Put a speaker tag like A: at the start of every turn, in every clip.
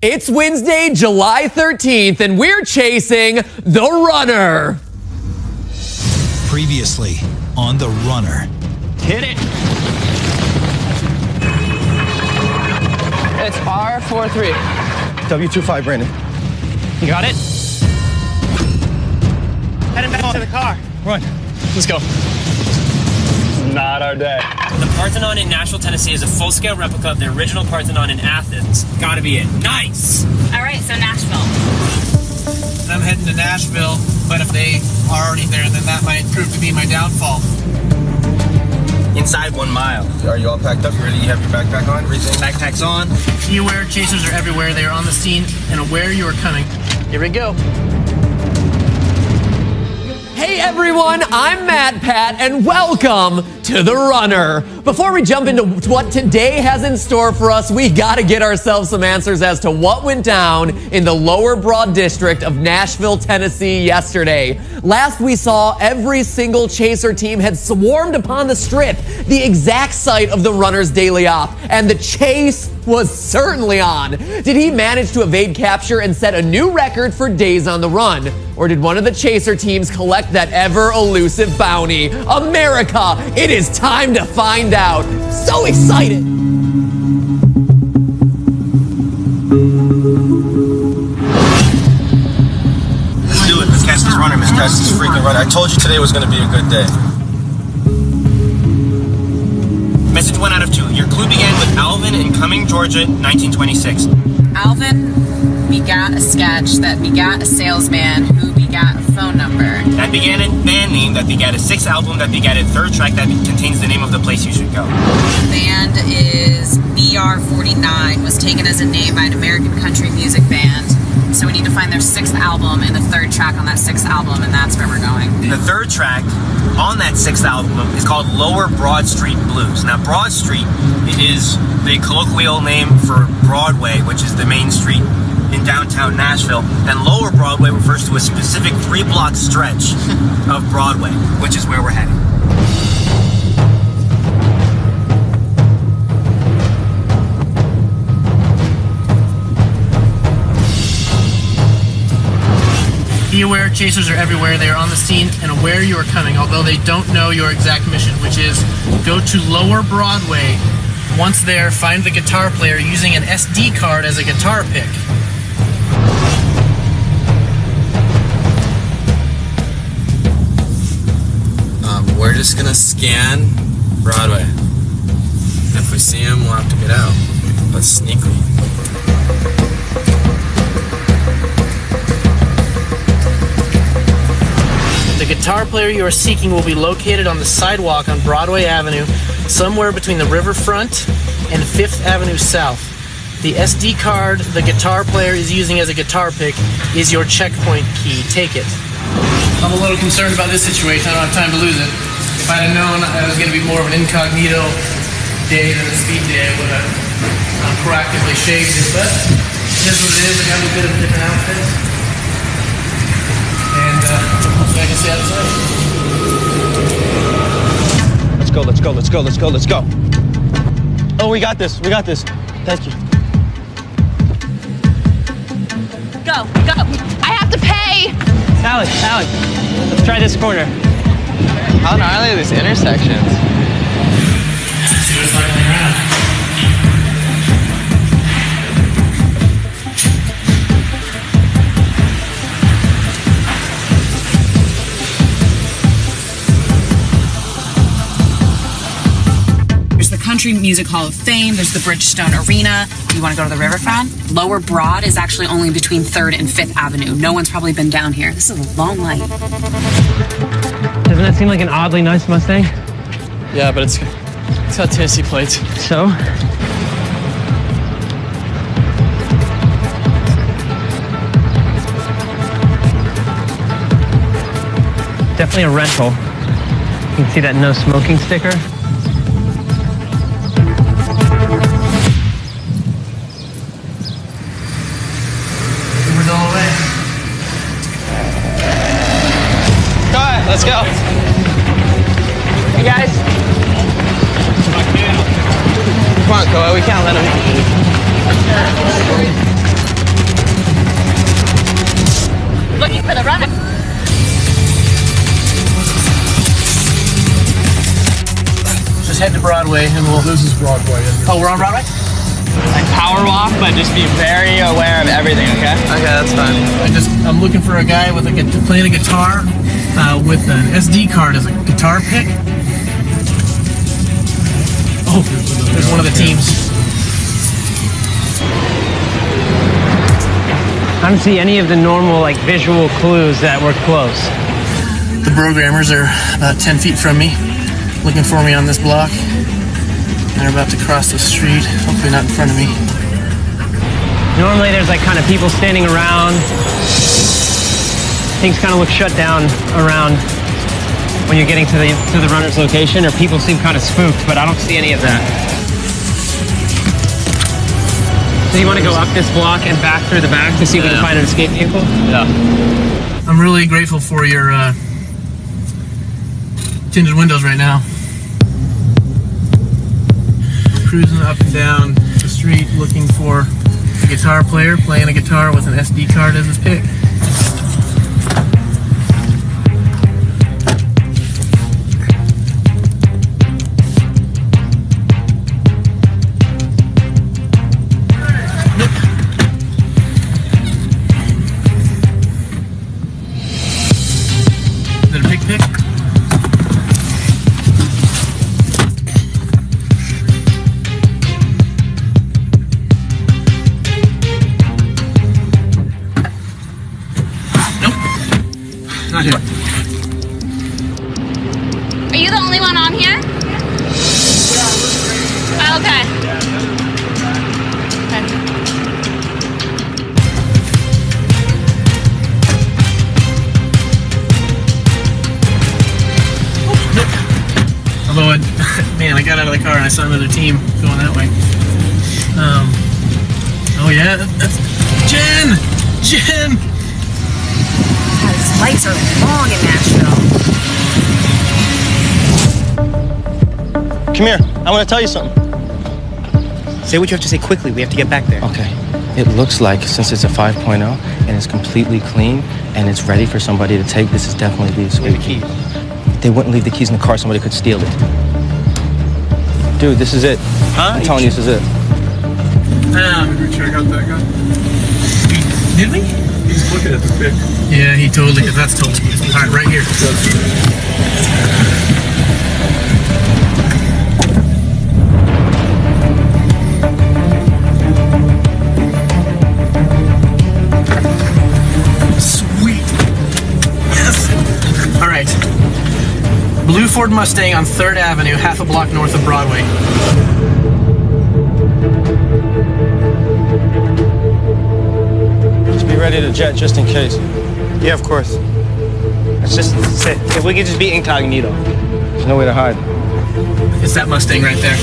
A: It's Wednesday, July 13th, and we're chasing the runner.
B: Previously on the runner.
C: Hit it. It's R43.
D: W25, Brandon.
C: You got it? Heading back to the car.
B: Run.
C: Let's go.
D: Not our day.
E: The Parthenon in Nashville, Tennessee is a full-scale replica of the original Parthenon in Athens. Gotta be it. Nice!
F: All right, so Nashville.
G: I'm heading to Nashville, but if they are already there, then that might prove to be my downfall.
E: Inside 1 mile.
D: Are you all packed up? You ready? You have your backpack on? Everything?
G: Backpack's on. Be aware, chasers are everywhere. They are on the scene and aware you are coming. Here we go.
A: Hey everyone, I'm Matt Pat, and welcome to The Runner. Before we jump into what today has in store for us, we gotta get ourselves some answers as to what went down in the Lower Broad District of Nashville, Tennessee yesterday. Last we saw, every single chaser team had swarmed upon the strip, the exact site of the runner's daily op, and the chase was certainly on. Did he manage to evade capture and set a new record for days on the run? Or did one of the chaser teams collect that ever-elusive bounty? America, it is time to find out. So excited!
D: Let's do it. Let's catch this runner. Let's catch this freaking runner. I told you today was going to be a good day.
E: Message 1 out of 2. Your clue began with Alvin in Cumming, Georgia, 1926.
F: Alvin begat a sketch that begat a salesman who begat a phone number.
E: That began a band name, that begat a 6th album, that begat a 3rd track that contains the name of the place you should go.
F: The band is BR49, was taken as a name by an American country music band. So we need to find their 6th album and the 3rd track on that 6th album, and that's where we're going.
E: The 3rd track on that 6th album is called Lower Broad Street Blues. Now, Broad Street is the colloquial name for Broadway, which is the main street in downtown Nashville, and Lower Broadway refers to a specific 3-block stretch of Broadway, which is where we're heading.
G: Be aware, chasers are everywhere. They are on the scene and aware you are coming, although they don't know your exact mission, which is go to Lower Broadway. Once there, find the guitar player using an SD card as a guitar pick.
H: We're just gonna scan Broadway. If we see him, we'll have to get out, but sneakily.
G: The guitar player you are seeking will be located on the sidewalk on Broadway Avenue, somewhere between the riverfront and 5th Avenue South. The SD card the guitar player is using as a guitar pick is your checkpoint key. Take it. I'm a little concerned about this situation. I don't have time to lose it. If I'd have known it was going to be more of an incognito day than a speed day, I would have proactively shaved it. But it is what it is. I got a bit of a different outfit. And hopefully I can stay outside.
D: Let's go, let's go, let's go, let's go, let's go. Oh, we got this. We got this. Thank you.
F: Go, go. I have to pay.
C: Alex, let's try this corner.
H: How gnarly are these intersections?
G: See what's likely around.
F: There's the Country Music Hall of Fame. There's the Bridgestone Arena. Do you want to go to the riverfront? Lower Broad is actually only between 3rd and 5th Avenue. No one's probably been down here. This is a long night.
C: Doesn't that seem like an oddly nice Mustang?
I: Yeah, but it's got Tennessee plates.
C: So? Definitely a rental. You can see that no smoking sticker.
G: Uber's all the way.
H: All right, let's go.
C: Hey guys.
H: Come on, Koa, we can't let him.
F: Looking for the runner.
G: Just head to Broadway and we'll...
J: This is Broadway.
G: Oh, we're on Broadway?
C: Like power walk, but just be very aware of everything, okay?
H: Okay, that's fine.
G: I'm looking for a guy with playing a guitar with an SD card as a guitar pick. Oh, there's one of the teams.
C: I don't see any of the normal like visual clues that we're close.
G: The programmers are about 10 feet from me, looking for me on this block. They're about to cross the street, hopefully not in front of me.
C: Normally there's like kind of people standing around. Things kind of look shut down around when you're getting to the runner's location, or people seem kind of spooked, but I don't see any of that. So you want to go up this block and back through the back to see if we can find an escape vehicle?
G: Yeah. I'm really grateful for your tinted windows right now. Cruising up and down the street looking for a guitar player playing a guitar with an SD card as his pick. Is it a pick? Not here.
F: Are you the only one on here? Oh, okay.
G: Although, man, I got out of the car and I saw another team going that way. Oh yeah, that's Jen! Jen!
F: God, these lights are long in Nashville.
D: Come here. I want to tell you something.
E: Say what you have to say quickly. We have to get back there.
D: Okay. It looks like since it's a 5.0 and it's completely clean and it's ready for somebody to take, this is definitely the escape key. They wouldn't leave the keys in the car. Somebody could steal it. Dude, this is it.
E: Huh?
D: I'm telling you, this is it.
J: Did we check out that guy?
G: Did we?
J: He's looking at the pic.
G: Yeah, he totally, that's totally. All right, right here. Sweet. Yes. All right. Blue Ford Mustang on 3rd Avenue, half a block north of Broadway.
D: Just be ready to jet just in case.
E: Yeah, of course. Let's just sit. If we could just be incognito.
D: There's no way to hide.
G: It's that Mustang right there.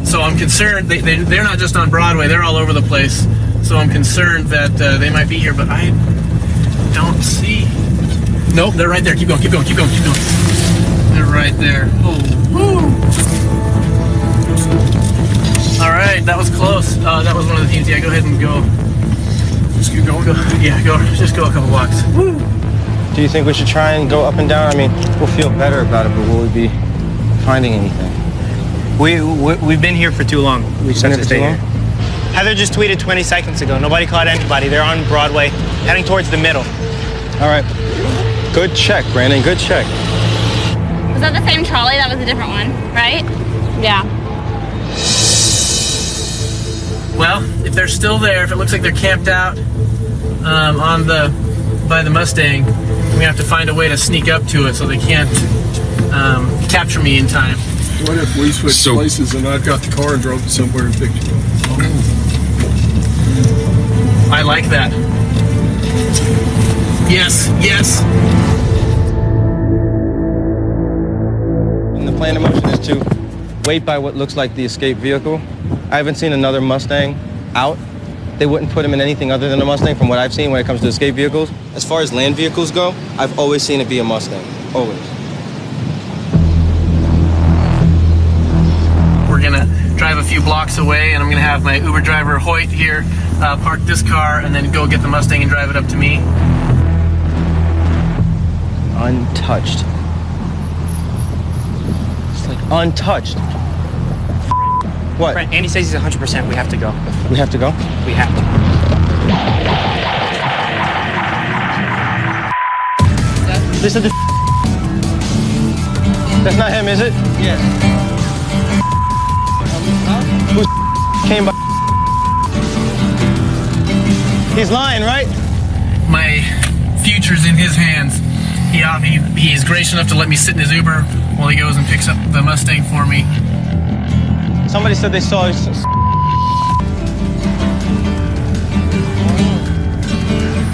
G: So I'm concerned, they're not just on Broadway, they're all over the place. So I'm concerned that they might be here, but I don't see. Nope, they're right there. Keep going, keep going, keep going, keep going. They're right there. Oh, woo! All right, that was close. That was one of the teams. Yeah, go ahead and go. Just keep going. Go. Yeah, go. Just go a couple blocks. Woo!
D: Do you think we should try and go up and down? I mean, we'll feel better about it, but will we be finding anything?
E: We've been here for too long. We just have to stay here. Heather just tweeted 20 seconds ago. Nobody caught anybody. They're on Broadway, heading towards the middle.
D: All right. Good check, Brandon. Good check.
F: Was that the same trolley? That was a different one, right? Yeah.
G: Well, if they're still there, if it looks like they're camped out by the Mustang, we have to find a way to sneak up to it so they can't capture me in time.
J: What if we switched places and I got the car and drove it somewhere and picked you up?
G: I like that. Yes, yes.
D: And the plan of motion is to wait by what looks like the escape vehicle. I haven't seen another Mustang out. They wouldn't put him in anything other than a Mustang from what I've seen when it comes to escape vehicles. As far as land vehicles go, I've always seen it be a Mustang. Always.
G: We're gonna drive a few blocks away, and I'm gonna have my Uber driver Hoyt here park this car and then go get the Mustang and drive it up to me.
D: Untouched. It's like untouched. What?
C: Brent, Andy says he's 100%. We have to go.
D: We have to go?
C: We have to.
D: This is the. That's not him, is it?
C: Yes.
D: Who came by? He's lying, right?
G: My future's in his hands. He's gracious enough to let me sit in his Uber while he goes and picks up the Mustang for me.
D: Somebody said they saw his.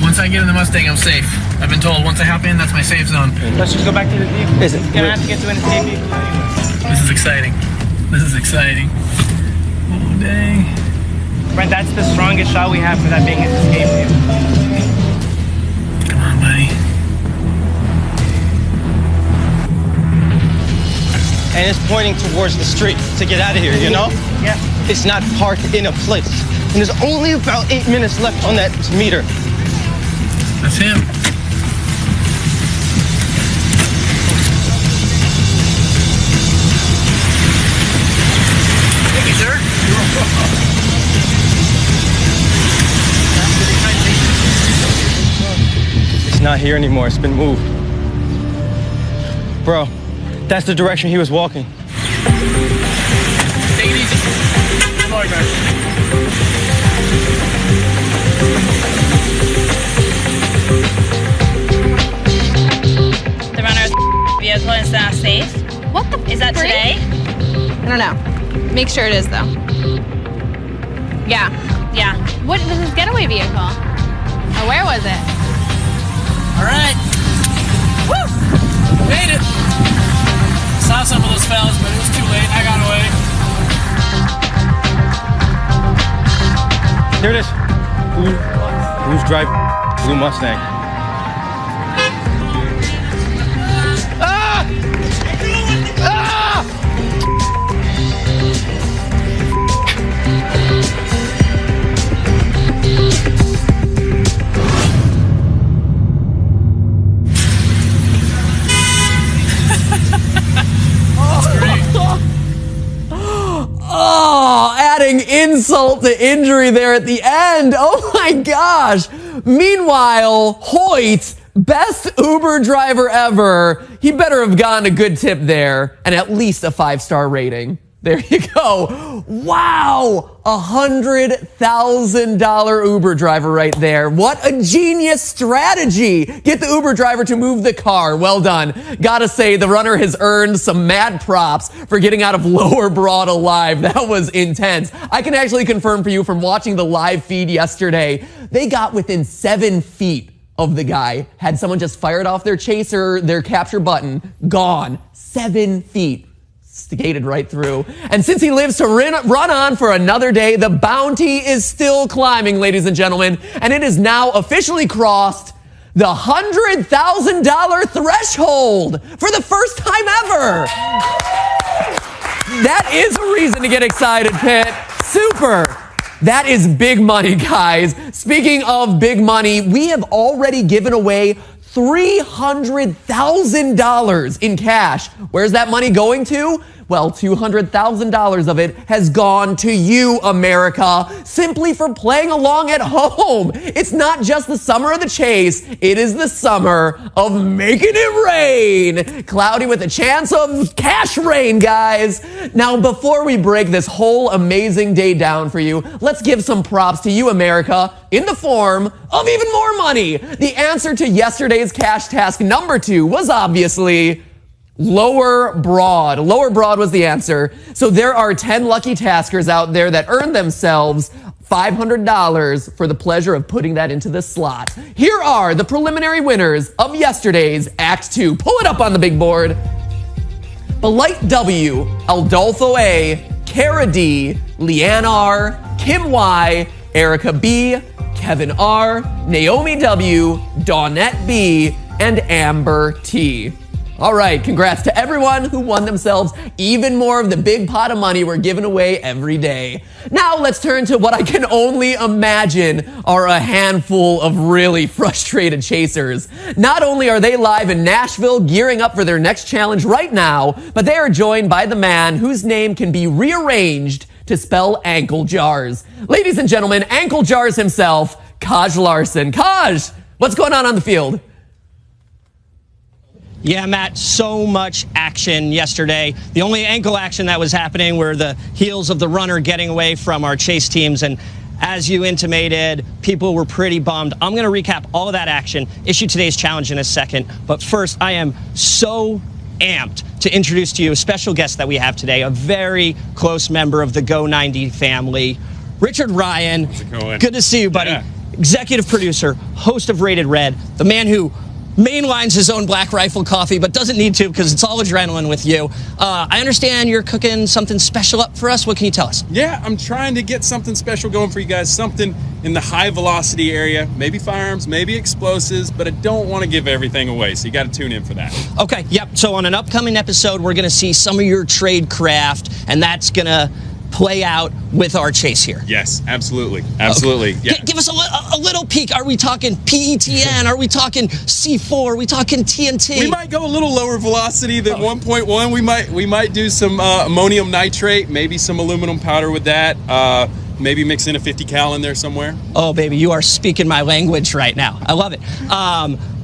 G: Once I get in the Mustang, I'm safe. I've been told once I hop in, that's my safe zone.
C: Let's just go back to the vehicle.
D: Is it?
C: You're gonna have to get to an escape vehicle.
G: This is exciting. This is exciting. Oh, dang.
C: Brent, that's the strongest shot we have for that being an escape vehicle.
G: Come on, buddy.
D: And it's pointing towards the street to get out of here, you know?
C: Yeah.
D: It's not parked in a place. And there's only about 8 minutes left on that meter.
G: That's him. Thank you, sir.
D: It's not here anymore. It's been moved. Bro, that's the direction he was walking.
G: Take it easy. Good morning, man.
K: The runner's vehicle is now safe.
L: What the?
K: Is that
L: freak?
K: today?
L: I don't know. Make sure it is though. Yeah.
K: Yeah.
L: What was his getaway vehicle? Or where was it?
G: All right. Woo! Made it. Saw some of those fellas, but it was too late. I got away.
D: Here it is. Who's driving blue Mustang? Ah! Ah!
A: Oh, adding insult to injury there at the end. Oh my gosh. Meanwhile, Hoyt, best Uber driver ever. He better have gotten a good tip there and at least a 5-star rating. There you go. Wow. $100,000 Uber driver right there. What a genius strategy. Get the Uber driver to move the car. Well done. Gotta say, the runner has earned some mad props for getting out of Lower Broad alive. That was intense. I can actually confirm for you from watching the live feed yesterday, they got within 7 feet of the guy. Had someone just fired off their chaser, their capture button, gone. 7 feet. Skated right through. And since he lives to run on for another day, the bounty is still climbing, ladies and gentlemen. And it has now officially crossed the $100,000 threshold for the first time ever. That is a reason to get excited, Pitt. Super. That is big money, guys. Speaking of big money, we have already given away $300,000 in cash. Where's that money going to? Well, $200,000 of it has gone to you, America, simply for playing along at home. It's not just the summer of the chase, it is the summer of making it rain. Cloudy with a chance of cash rain, guys. Now, before we break this whole amazing day down for you, let's give some props to you, America, in the form of even more money. The answer to yesterday's cash task number 2 was obviously Lower Broad. Lower Broad was the answer. So there are 10 lucky taskers out there that earned themselves $500 for the pleasure of putting that into the slot. Here are the preliminary winners of yesterday's Act 2. Pull it up on the big board. Belight W, Aldolfo A, Cara D, Leanne R, Kim Y, Erica B, Kevin R, Naomi W, Dawnette B, and Amber T. All right, congrats to everyone who won themselves even more of the big pot of money we're giving away every day. Now let's turn to what I can only imagine are a handful of really frustrated chasers. Not only are they live in Nashville gearing up for their next challenge right now, but they are joined by the man whose name can be rearranged to spell ankle jars. Ladies and gentlemen, ankle jars himself, Kaj Larson. Kaj, what's going on the field?
M: Yeah, Matt, so much action yesterday. The only ankle action that was happening were the heels of the runner getting away from our chase teams. And as you intimated, people were pretty bummed. I'm going to recap all of that action, issue today's challenge in a second. But first, I am so amped to introduce to you a special guest that we have today, a very close member of the Go 90 family, Richard Ryan.
N: How's it going?
M: Good to see you, buddy.
N: Yeah.
M: Executive producer, host of Rated Red, the man who mainlines his own Black Rifle coffee, but doesn't need to because it's all adrenaline with you. I understand you're cooking something special up for us. What can you tell us?
N: Yeah, I'm trying to get something special going for you guys, something in the high velocity area, maybe firearms, maybe explosives, but I don't want to give everything away, so you got to tune in for that.
M: Okay, yep. So on an upcoming episode, we're going to see some of your trade craft, and that's going to play out with our chase here.
N: Yes, absolutely. Absolutely.
M: Okay.
N: Yeah.
M: Give us a little peek. Are we talking PETN? Are we talking C4? Are we talking TNT?
N: We might go a little lower velocity than 1.1. We might do some ammonium nitrate, maybe some aluminum powder with that. Maybe mix in a 50 cal in there somewhere.
M: Oh, baby, you are speaking my language right now. I love it.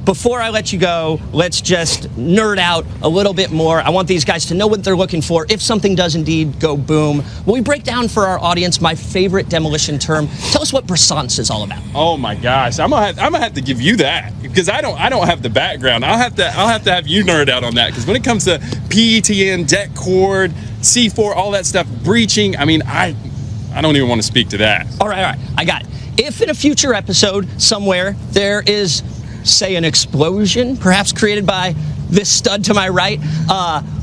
M: Before I let you go, let's just nerd out a little bit more. I want these guys to know what they're looking for if something does indeed go boom. Will we break down for our audience my favorite demolition term? Tell us what brisance is all about.
N: Oh my gosh, I'm gonna have to give you that because I don't have the background. I'll have to have you nerd out on that because when it comes to PETN, deck cord, C4, all that stuff, breaching. I mean, I don't even want to speak to that.
M: All right, I got it. If in a future episode somewhere there is, say, an explosion, perhaps created by this stud to my right,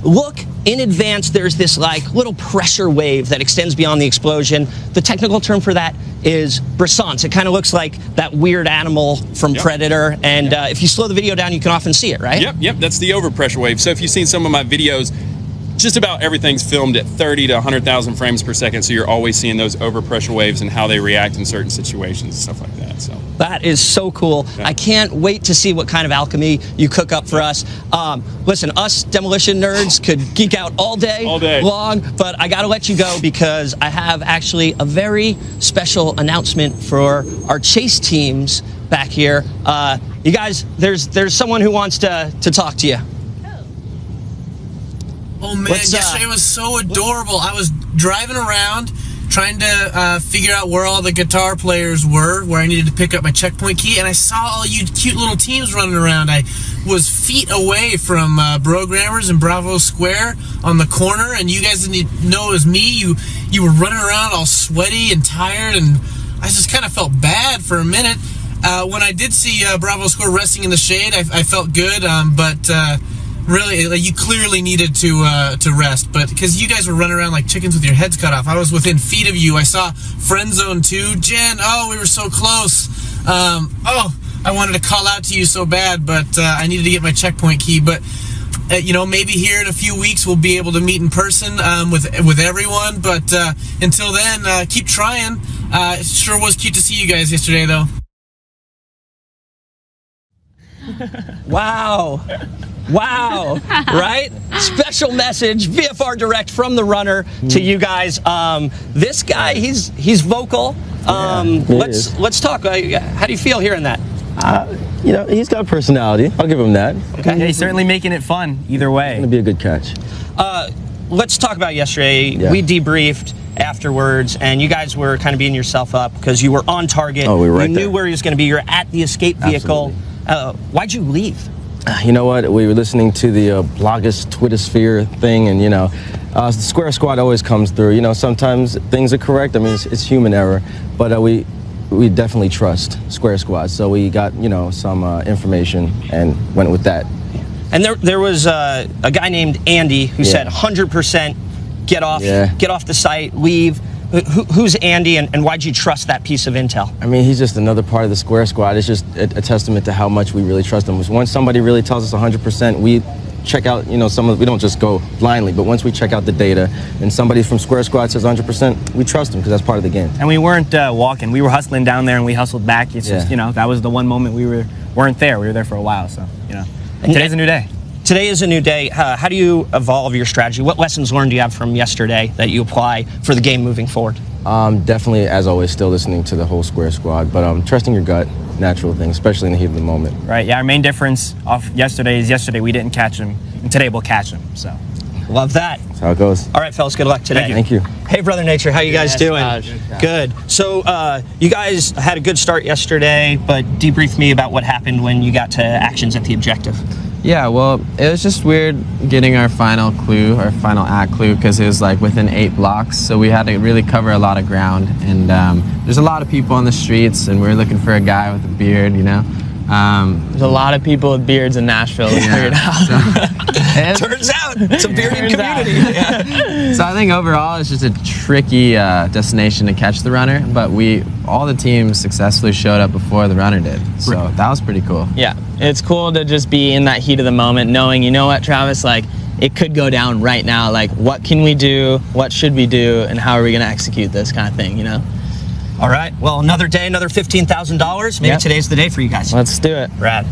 M: look in advance. There's this like little pressure wave that extends beyond the explosion. The technical term for that is brisance. It kind of looks like that weird animal from Predator, and if you slow the video down, you can often see it, right?
N: Yep, that's the overpressure wave. So if you've seen some of my videos, just about everything's filmed at 30 to 100,000 frames per second, so you're always seeing those overpressure waves and how they react in certain situations and stuff like that. So
M: that is so cool. Yeah. I can't wait to see what kind of alchemy you cook up for us. Listen, us demolition nerds could geek out all day long, but I gotta let you go because I have actually a very special announcement for our chase teams back here. You guys, there's someone who wants to talk to you.
G: Oh man, yesterday was so adorable. I was driving around trying to figure out where all the guitar players were, where I needed to pick up my checkpoint key, and I saw all you cute little teams running around. I was feet away from Brogrammers and Bravo Square on the corner, and you guys didn't know it was me. You were running around all sweaty and tired, and I just kind of felt bad for a minute. When I did see Bravo Square resting in the shade, I felt good, but really, like, you clearly needed to rest, but because you guys were running around like chickens with your heads cut off. I was within feet of you. I saw Friend Zone 2. Jen, we were so close. I wanted to call out to you so bad, but I needed to get my checkpoint key. But maybe here in a few weeks we'll be able to meet in person with everyone. But until then, keep trying. It sure was cute to see you guys yesterday, though.
M: Wow, right? Special message, VFR Direct from the runner to you guys. This guy, he's vocal. Let's talk. How do you feel hearing that?
D: He's got personality. I'll give him that.
C: Okay. Yeah, he's certainly making it fun either way.
D: It's gonna be a good catch.
M: Let's talk about yesterday.
D: Yeah.
M: We debriefed afterwards, and you guys were kind of beating yourself up because you were on target.
D: Oh, we were right
M: You
D: there.
M: knew where he was going to be. You're at the escape vehicle. Why'd you leave?
D: You know what? We were listening to the bloggist Twittersphere thing, and the Square Squad always comes through. Sometimes things are correct. I mean, it's human error, but we definitely trust Square Squad. So we got some information and went with that.
M: And there was a guy named Andy who said 100% get off the site, leave. Who's Andy, and why'd you trust that piece of intel?
D: I mean, he's just another part of the Square Squad. It's just a testament to how much we really trust him. Once somebody really tells us 100%, check out, we don't just go blindly, but once we check out the data and somebody from Square Squad says 100%, we trust them because that's part of the game.
E: And we weren't walking. We were hustling down there and we hustled back. It's just, that was the one moment we weren't there. We were there for a while, so, And today's a new day.
M: Today is a new day. How do you evolve your strategy? What lessons learned do you have from yesterday that you apply for the game moving forward?
D: Definitely, as always, still listening to the whole Square Squad, but trusting your gut, natural thing, especially in the heat of the moment.
E: Right, yeah, our main difference off yesterday is yesterday we didn't catch him, and today we'll catch him, so.
M: Love that.
D: That's how it goes.
M: All right, fellas, good luck today.
D: Thank you.
M: Hey, Brother Nature, how you guys doing? Good. So, you guys had a good start yesterday, but debrief me about what happened when you got to actions at the objective.
H: Yeah, well, it was just weird getting our final act clue, because it was like within 8 blocks, so we had to really cover a lot of ground, and there's a lot of people on the streets, and we were looking for a guy with a beard,
I: There's a lot of people with beards in Nashville, figured out.
M: Turns out, it's a bearded community. Yeah.
H: So I think overall it's just a tricky destination to catch the runner, but all the teams successfully showed up before the runner did, so that was pretty cool.
I: Yeah, it's cool to just be in that heat of the moment, knowing, you know what, Travis, like, it could go down right now. Like, what can we do? What should we do? And how are we going to execute this kind of thing,
M: All right, well, another day, another $15,000. Maybe today's the day for you guys.
I: Let's do it.
M: Rad.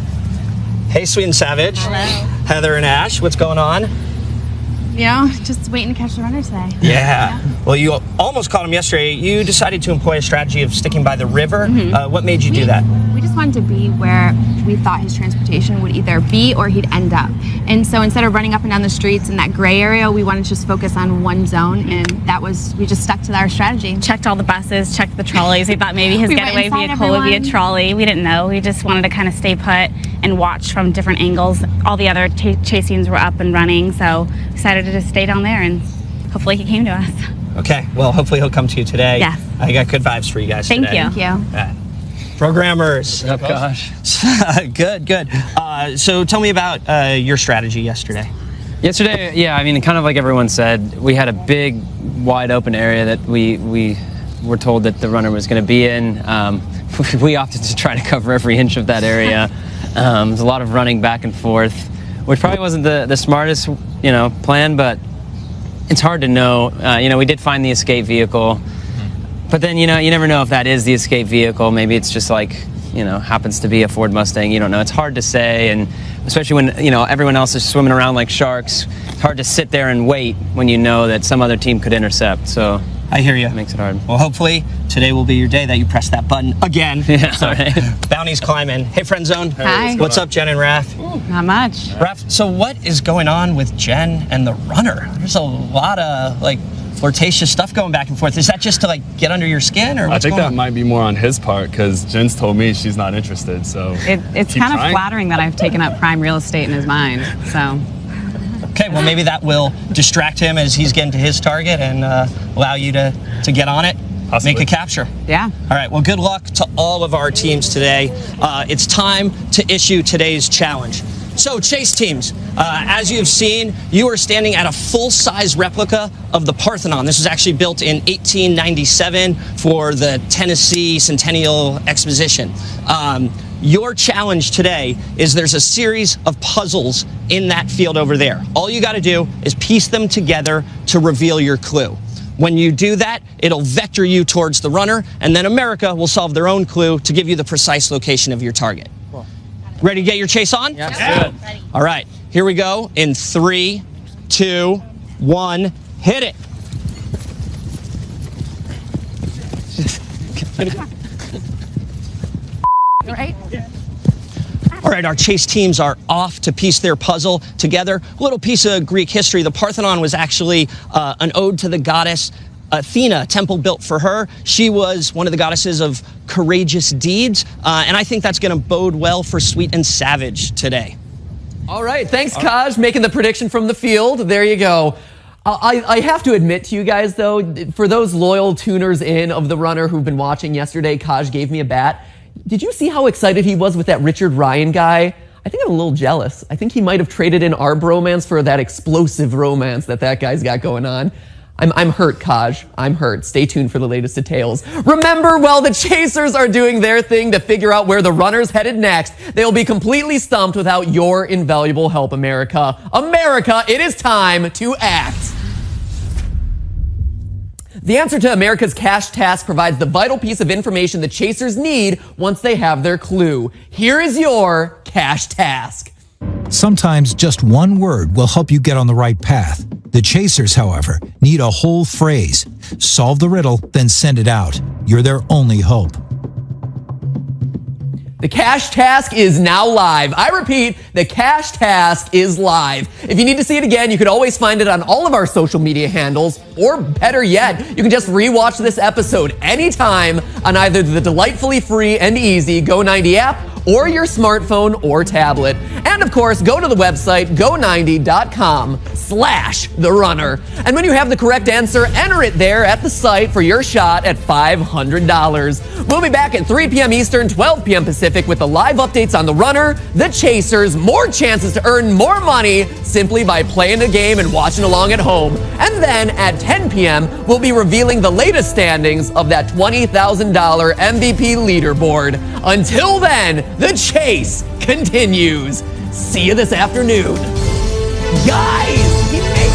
M: Hey, Sweet and Savage.
L: Hello.
M: Heather and Ash, what's going on?
L: Just waiting to catch the runner today.
M: Yeah. Well, you almost caught him yesterday. You decided to employ a strategy of sticking by the river. What made you do that?
L: We just wanted to be where we thought his transportation would either be or he'd end up. And so instead of running up and down the streets in that gray area, we wanted to just focus on one zone, and we just stuck to our strategy.
K: Checked all the buses, checked the trolleys. We thought maybe his getaway vehicle would be a trolley. We didn't know. We just wanted to kind of stay put and watch from different angles. All the other chase scenes were up and running, so we decided to just stay down there, and hopefully he came to us.
M: Okay, well, hopefully he'll come to you today.
K: Yes.
M: I got good vibes for you guys today.
K: Thank you.
M: Yeah. Programmers.
I: Oh, gosh.
M: Good. So tell me about your strategy yesterday.
C: Yesterday, yeah, I mean, kind of like everyone said, we had a big, wide open area that we were told that the runner was going to be in. We opted to try to cover every inch of that area. There's a lot of running back and forth, which probably wasn't the smartest, plan, but it's hard to know. We did find the escape vehicle, but then, you never know if that is the escape vehicle. Maybe it's just like, happens to be a Ford Mustang. You don't know. It's hard to say, and especially when, everyone else is swimming around like sharks, it's hard to sit there and wait when you know that some other team could intercept. So
M: I hear you.
C: It makes it hard.
M: Well, hopefully today will be your day that you press that button again.
C: Yeah,
M: so,
C: all right.
M: Bounty's climbing. Hey, Friend Zone.
L: Hi.
M: What's up, Jen and Raph?
L: Not much.
M: Raph, so what is going on with Jen and the runner? There's a lot of flirtatious stuff going back and forth. Is that just to get under your skin, or what's
O: I think
M: going
O: that
M: on?
O: might be more on his part, because Jen's told me she's not interested. So
P: it's
O: keep
P: kind
O: trying.
P: of flattering that I've taken up prime real estate in his mind. So.
M: Okay, well, maybe that will distract him as he's getting to his target and allow you to get on it,
O: Possibly.
M: make a capture.
P: Yeah.
M: All right, well, good luck to all of our teams today. It's time to issue today's challenge. So, Chase teams, as you've seen, you are standing at a full-size replica of the Parthenon. This was actually built in 1897 for the Tennessee Centennial Exposition. Your challenge today is there's a series of puzzles in that field over there. All you got to do is piece them together to reveal your clue. When you do that, it'll vector you towards the runner, and then America will solve their own clue to give you the precise location of your target. Cool. Ready to get your chase on?
I: Yeah.
M: All right, here we go in 3, 2, 1, hit it.
L: Right?
M: All right, our chase teams are off to piece their puzzle together. A little piece of Greek history. The Parthenon was actually an ode to the goddess Athena, a temple built for her. She was one of the goddesses of courageous deeds, and I think that's going to bode well for Sweet and Savage today.
A: All right, thanks, Kaj, making the prediction from the field. There you go. I have to admit to you guys, though, for those loyal tuners in of the runner who've been watching yesterday, Kaj gave me a bat. Did you see how excited he was with that Richard Ryan guy? I think I'm a little jealous. I think he might have traded in our bromance for that explosive romance that guy's got going on. I'm hurt, Kaj. I'm hurt. Stay tuned for the latest details. Remember, while the chasers are doing their thing to figure out where the runner's headed next, they'll be completely stumped without your invaluable help, America. America, it is time to act. The answer to America's cash task provides the vital piece of information the chasers need once they have their clue. Here is your cash task.
B: Sometimes just one word will help you get on the right path. The chasers, however, need a whole phrase. Solve the riddle, then send it out. You're their only hope.
A: The cash task is now live. I repeat, the cash task is live. If you need to see it again, you could always find it on all of our social media handles, or better yet, you can just rewatch this episode anytime on either the delightfully free and easy Go90 app or your smartphone or tablet. And of course, go to the website go90.com/therunner. And when you have the correct answer, enter it there at the site for your shot at $500. We'll be back at 3 p.m. Eastern, 12 p.m. Pacific with the live updates on the runner, the chasers, more chances to earn more money simply by playing the game and watching along at home. And then at 10 p.m., we'll be revealing the latest standings of that $20,000 MVP leaderboard. Until then, the chase continues. See you this afternoon. Guys, he made it.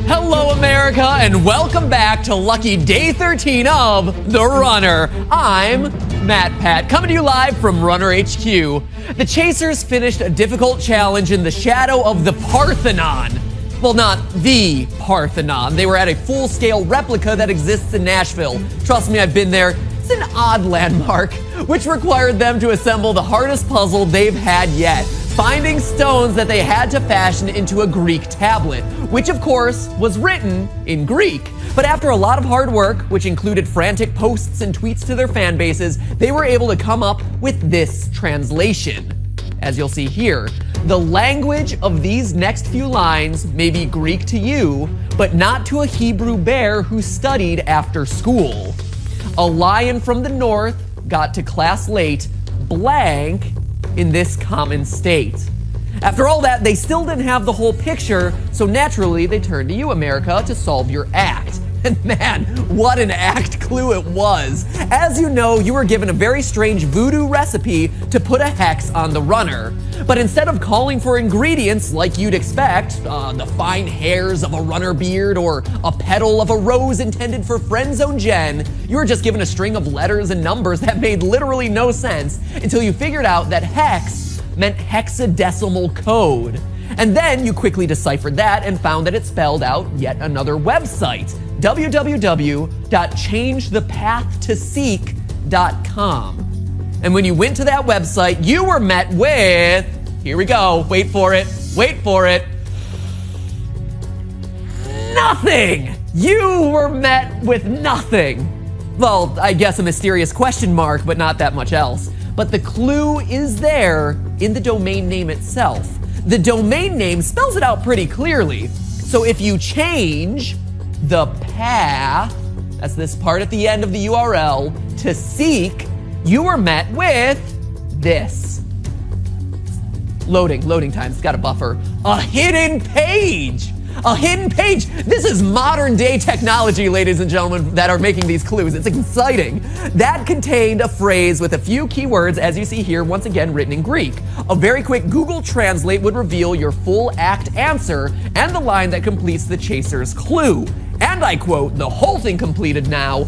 A: Hello, America, and welcome back to lucky day 13 of The Runner. I'm Matt Pat, coming to you live from Runner HQ. The chasers finished a difficult challenge in the shadow of the Parthenon. Well, not the Parthenon. They were at a full-scale replica that exists in Nashville. Trust me, I've been there. It's an odd landmark, which required them to assemble the hardest puzzle they've had yet, finding stones that they had to fashion into a Greek tablet, which of course was written in Greek. But after a lot of hard work, which included frantic posts and tweets to their fan bases, they were able to come up with this translation. As you'll see here, the language of these next few lines may be Greek to you, but not to a Hebrew bear who studied after school. A lion from the north got to class late, blank, in this common state. After all that, they still didn't have the whole picture, so naturally they turned to you, America, to solve your act. And man, what an act clue it was. As you know, you were given a very strange voodoo recipe to put a hex on the runner. But instead of calling for ingredients like you'd expect, the fine hairs of a runner beard or a petal of a rose intended for friend zone Jen, you were just given a string of letters and numbers that made literally no sense until you figured out that hex meant hexadecimal code. And then you quickly deciphered that and found that it spelled out yet another website, www.changethepathtoseek.com. And when you went to that website, you were met with, here we go, wait for it, nothing! You were met with nothing. Well, I guess a mysterious question mark, but not that much else. But the clue is there in the domain name itself. The domain name spells it out pretty clearly. So if you change the path, that's this part at the end of the URL, to seek, you are met with this. Loading times, it's got a buffer. A hidden page! A hidden page! This is modern day technology, ladies and gentlemen, that are making these clues. It's exciting. That contained a phrase with a few keywords, as you see here, once again written in Greek. A very quick Google Translate would reveal your full act answer and the line that completes the chaser's clue. And I quote, the whole thing completed now.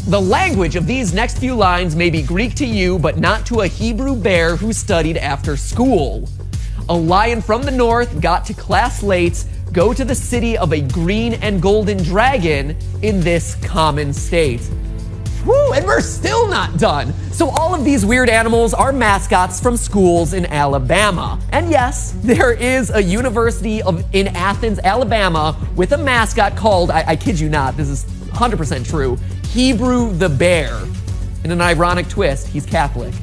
A: The language of these next few lines may be Greek to you, but not to a Hebrew bear who studied after school. A lion from the north got to class late, go to the city of a green and golden dragon in this common state. Woo, and we're still not done. So all of these weird animals are mascots from schools in Alabama. And yes, there is a university in Athens, Alabama with a mascot called, I kid you not, this is 100% true, Hebrew the Bear. In an ironic twist, he's Catholic.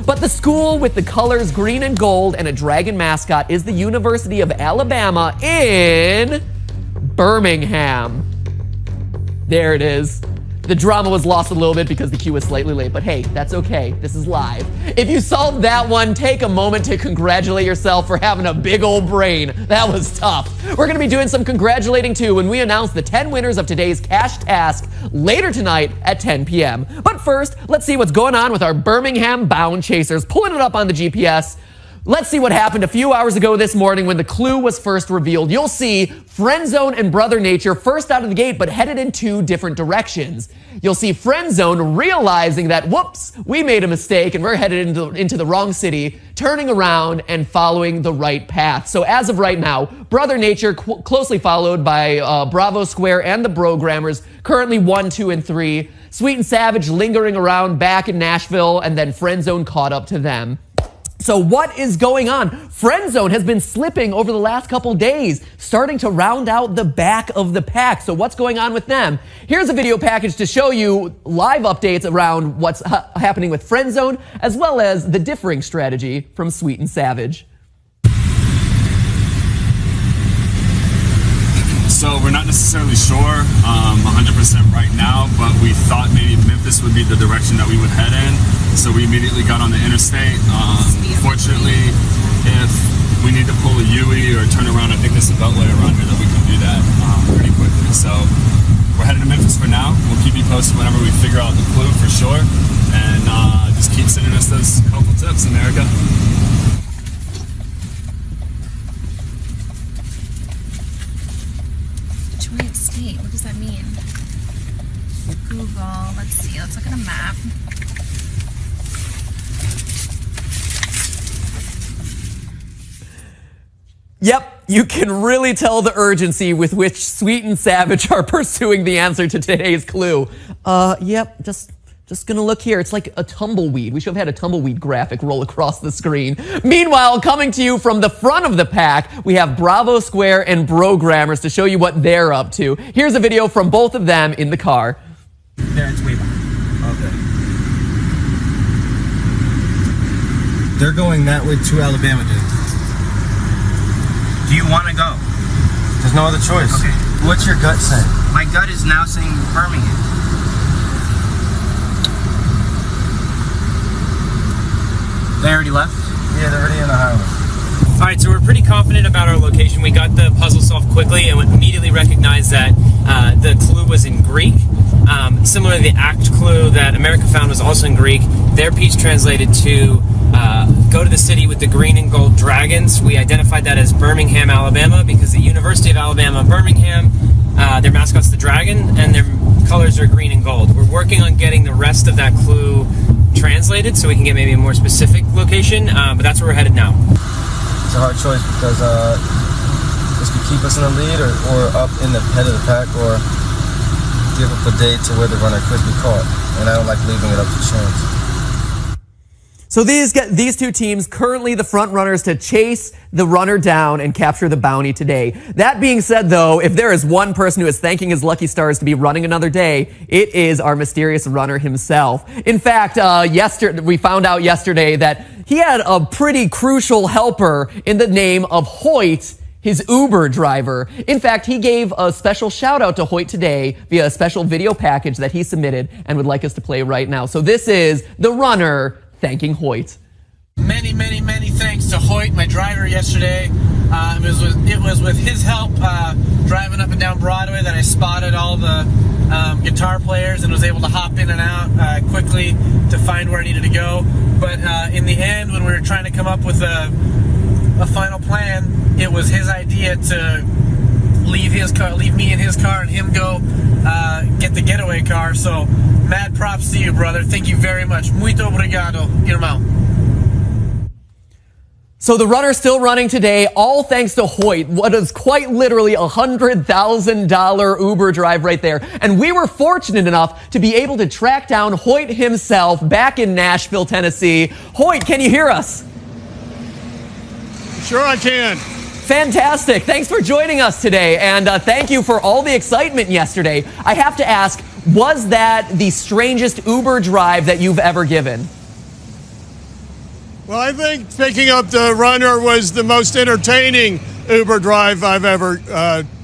A: But the school with the colors green and gold and a dragon mascot is the University of Alabama in Birmingham. There it is. The drama was lost a little bit because the queue was slightly late, but hey, that's okay. This is live. If you solved that one, take a moment to congratulate yourself for having a big old brain. That was tough. We're going to be doing some congratulating too when we announce the 10 winners of today's cash task later tonight at 10 p.m. But first, let's see what's going on with our Birmingham-bound chasers. Pulling it up on the GPS. Let's see what happened a few hours ago this morning when the clue was first revealed. You'll see Friend Zone and Brother Nature first out of the gate, but headed in two different directions. You'll see Friend Zone realizing that, whoops, we made a mistake and we're headed into the wrong city, turning around and following the right path. So as of right now, Brother Nature closely followed by Bravo Square and the Brogrammers, currently 1, 2, and 3. Sweet and Savage lingering around back in Nashville, and then Friend Zone caught up to them. So what is going on? Friend Zone has been slipping over the last couple days, starting to round out the back of the pack. So what's going on with them? Here's a video package to show you live updates around what's happening with Friend Zone, as well as the differing strategy from Sweet and Savage.
O: So we're not necessarily sure 100% right now, but we thought maybe Memphis would be the direction that we would head in. So we immediately got on the interstate. Fortunately, if we need to pull a UE or turn around, I think there's a beltway around here that we can do that pretty quickly. So we're heading to Memphis for now. We'll keep you posted whenever we figure out the clue for sure. And just keep sending us those helpful tips, America.
F: Detroit State, what does that mean? Google, let's see, let's look at a map.
A: Yep, you can really tell the urgency with which Sweet and Savage are pursuing the answer to today's clue. Yep, just gonna look here. It's like a tumbleweed. We should have had a tumbleweed graphic roll across the screen. Meanwhile, coming to you from the front of the pack, we have Bravo Square and Brogrammers to show you what they're up to. Here's a video from both of them in the car.
D: There, it's way back. Okay. They're going that way to Alabama, dude.
E: Do you want to go?
D: There's no other choice.
E: Okay.
D: What's your gut saying?
E: My gut is now saying Birmingham. They already left?
D: Yeah, they're already in the highway.
Q: All right, so we're pretty confident about our location. We got the puzzle solved quickly and immediately recognized that the clue was in Greek. Similar to the ACT clue that America found was also in Greek. Their piece translated to go to the city with the green and gold dragons. We identified that as Birmingham, Alabama, because the University of Alabama, Birmingham, their mascot's the dragon, and their colors are green and gold. We're working on getting the rest of that clue translated so we can get maybe a more specific location, but that's where we're headed now.
D: It's a hard choice because this could keep us in the lead or up in the head of the pack or give up a day to where the runner could be caught. And I don't like leaving it up to chance.
A: So these two teams currently the front runners to chase the runner down and capture the bounty today. That being said, though, if there is one person who is thanking his lucky stars to be running another day, it is our mysterious runner himself. In fact, we found out yesterday that he had a pretty crucial helper in the name of Hoyt, his Uber driver. In fact, he gave a special shout out to Hoyt today via a special video package that he submitted and would like us to play right now. So this is the runner thanking Hoyt.
G: Many thanks to Hoyt, my driver yesterday. It was with his help driving up and down Broadway that I spotted all the guitar players and was able to hop in and out quickly to find where I needed to go. But in the end, when we were trying to come up with a final plan, it was his idea to leave me in his car and him go get the getaway car. So mad props to you, brother. Thank you very much. Muito obrigado, irmão.
A: So the runner's still running today, all thanks to Hoyt, what is quite literally a $100,000 Uber drive right there. And we were fortunate enough to be able to track down Hoyt himself back in Nashville, Tennessee. Hoyt, can you hear us?
J: Sure I can.
A: Fantastic. Thanks for joining us today. And thank you for all the excitement yesterday. I have to ask, was that the strangest Uber drive that you've ever given?
J: Well, I think picking up the runner was the most entertaining Uber drive I've ever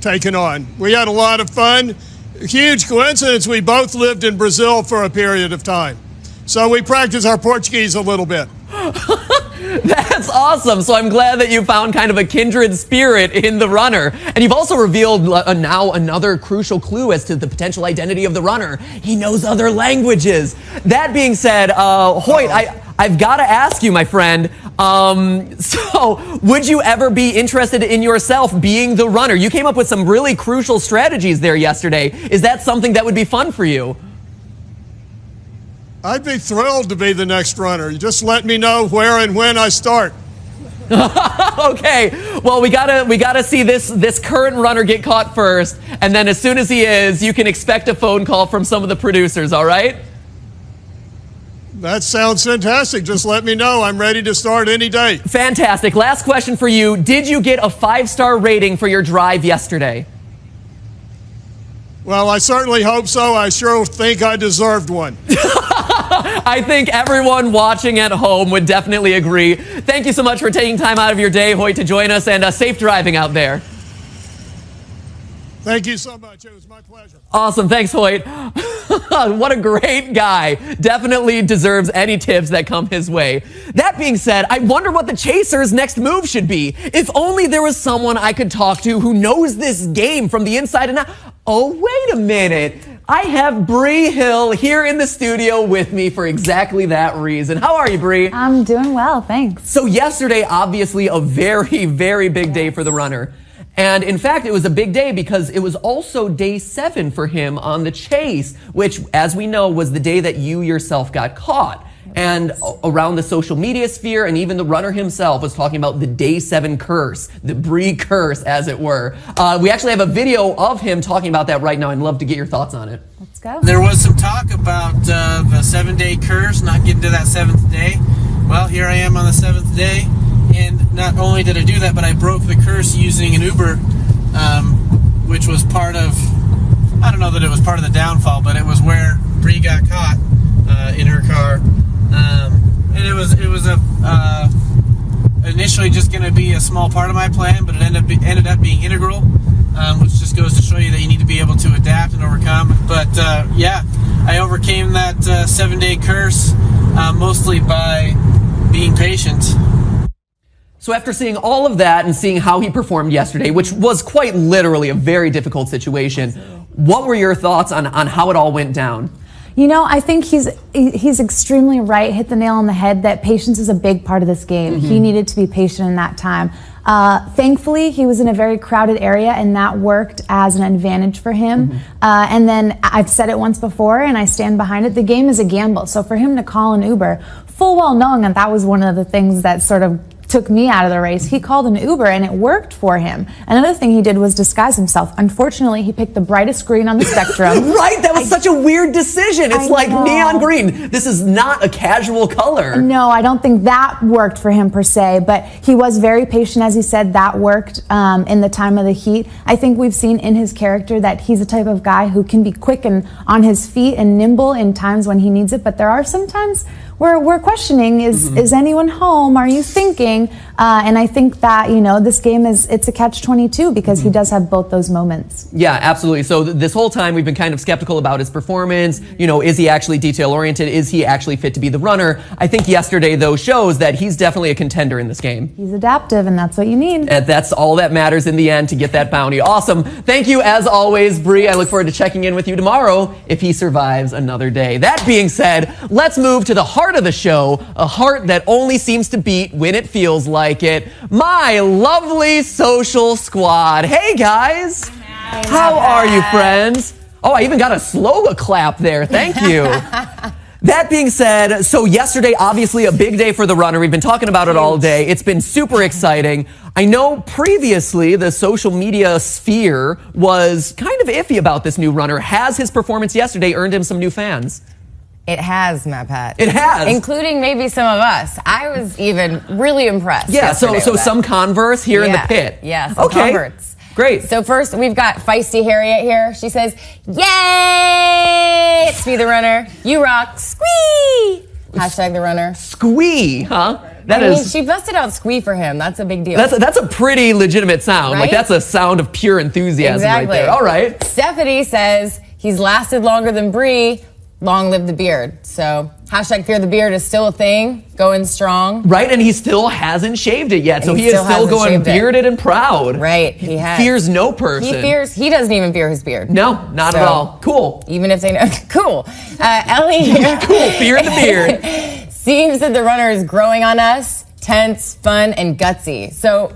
J: taken on. We had a lot of fun, Huge coincidence, we both lived in Brazil for a period of time. So we practice our Portuguese a little bit.
A: That's awesome. So I'm glad that you found kind of a kindred spirit in the runner. And you've also revealed now another crucial clue as to the potential identity of the runner. He knows other languages. That being said, Hoyt, I've got to ask you, my friend, so would you ever be interested in yourself being the runner? You came up with some really crucial strategies there yesterday. Is that something that would be fun for you?
J: I'd be thrilled to be the next runner. You just let me know where and when I start.
A: Okay, well, we gotta see this current runner get caught first, and then as soon as he is, you can expect a phone call from some of the producers, all right?
J: That sounds fantastic. Just let me know. I'm ready to start any day.
A: Fantastic. Last question for you. Did you get a 5-star rating for your drive yesterday?
J: Well, I certainly hope so. I sure think I deserved one.
A: I think everyone watching at home would definitely agree. Thank you so much for taking time out of your day, Hoyt, to join us, and safe driving out there.
J: Thank you so much. It was my pleasure.
A: Awesome. Thanks, Hoyt. What a great guy. Definitely deserves any tips that come his way. That being said, I wonder what the Chasers' next move should be. If only there was someone I could talk to who knows this game from the inside and out. Oh, wait a minute. I have Bree Hill here in the studio with me for exactly that reason. How are you, Bree?
R: I'm doing well, thanks.
A: So yesterday, obviously a very, very big day for the runner. And in fact, it was a big day because it was also day 7 for him on the chase, which, as we know, was the day that you yourself got caught. And around the social media sphere, and even the runner himself was talking about the day 7 curse, the Bree curse, as it were. We actually have a video of him talking about that right now. I'd love to get your thoughts on it.
R: Let's go.
G: There was some talk about the 7-day curse, not getting to that 7th day. Well, here I am on the 7th day, and not only did I do that, but I broke the curse using an Uber, which was part of, I don't know that it was part of the downfall, but it was where Bree got caught in her car. And it was initially just going to be a small part of my plan, but it ended up being integral, which just goes to show you that you need to be able to adapt and overcome. But yeah, I overcame that 7-day curse mostly by being patient.
A: So after seeing all of that and seeing how he performed yesterday, which was quite literally a very difficult situation, what were your thoughts on how it all went down?
R: You know, I think he's extremely right, hit the nail on the head, that patience is a big part of this game. He needed to be patient in that time. Thankfully, he was in a very crowded area, and that worked as an advantage for him. And then I've said it once before, and I stand behind it, the game is a gamble. So for him to call an Uber, full well knowing that that was one of the things that sort of took me out of the race, he called an Uber and it worked for him. Another thing he did was disguise himself. Unfortunately, he picked the brightest green on the spectrum.
A: Right, that was such a weird decision. It's like neon green. This is not a casual color.
R: No, I don't think that worked for him per se, but he was very patient, as he said. That worked in the time of the heat. I think we've seen in his character that he's a type of guy who can be quick and on his feet and nimble in times when he needs it, but there are some times where we're questioning, is anyone home? Are you thinking? And I think that, you know, this game it's a catch-22 because he does have both those moments.
A: Yeah, absolutely. So this whole time we've been kind of skeptical about his performance. You know, is he actually detail-oriented? Is he actually fit to be the runner? I think yesterday, though, shows that he's definitely a contender in this game.
R: He's adaptive, and that's what you need.
A: And that's all that matters in the end to get that bounty. Awesome. Thank you, as always, Bree. I look forward to checking in with you tomorrow if he survives another day. That being said, let's move to the heart of the show, a heart that only seems to beat when it feels like it. My lovely social squad. Hey, guys. How are you, friends? Oh, I even got a sloga clap there. Thank you. That being said, so yesterday, obviously a big day for the runner. We've been talking about it all day. It's been super exciting. I know previously the social media sphere was kind of iffy about this new runner. Has his performance yesterday earned him some new fans?
S: It has, Matt Pat.
A: It has.
S: Including maybe some of us. I was even really impressed.
A: Yeah, so some converse here in the pit.
S: Yeah, some converts.
A: Great.
S: So first, we've got Feisty Harriet here. She says, yay! It's me, the runner. You rock. Squee! Hashtag the runner.
A: Squee, huh?
S: I mean, she busted out squee for him. That's a big deal.
A: That's a pretty legitimate sound.
S: Right?
A: Like, that's a sound of pure enthusiasm right there. All right.
S: Stephanie says, he's lasted longer than Bree. Long live the beard. So hashtag fear the beard is still a thing, going strong.
A: Right, and he still hasn't shaved it yet, so he is still going bearded and proud.
S: Right, he has.
A: Fears no person.
S: He doesn't even fear his beard.
A: No, not at all. Cool.
S: Even if they know, cool. Ellie.
A: Cool, fear the beard.
S: Seems that the runner is growing on us, tense, fun, and gutsy. So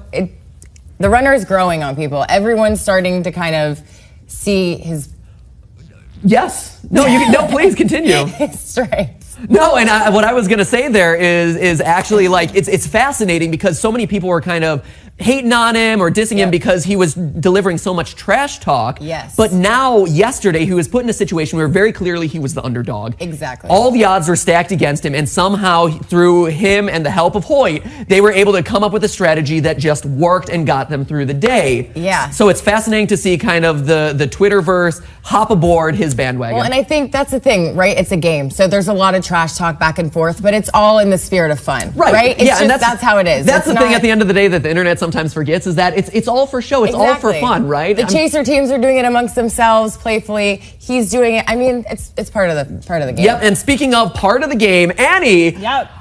S: the runner is growing on people. Everyone's starting to kind of see his...
A: Yes. No, please continue.
S: His strengths.
A: No, and what I was going to say there is actually like, it's fascinating because so many people were kind of hating on him or dissing him because he was delivering so much trash talk.
S: Yes.
A: But now, yesterday, he was put in a situation where very clearly he was the underdog.
S: Exactly.
A: All the odds were stacked against him, and somehow, through him and the help of Hoyt, they were able to come up with a strategy that just worked and got them through the day.
S: Yeah.
A: So it's fascinating to see kind of the Twitterverse hop aboard his bandwagon.
S: Well, and I think that's the thing, right? It's a game. So there's a lot of trash talk back and forth, but it's all in the spirit of fun. Right? It's just, that's how it is.
A: That's the thing at the end of the day that the internet sometimes forgets is that it's all for show. It's all for fun, right?
S: The chaser teams are doing it amongst themselves playfully. He's doing it. I mean, it's part of the game.
A: Yep. And speaking of part of the game, Annie.
T: Yep.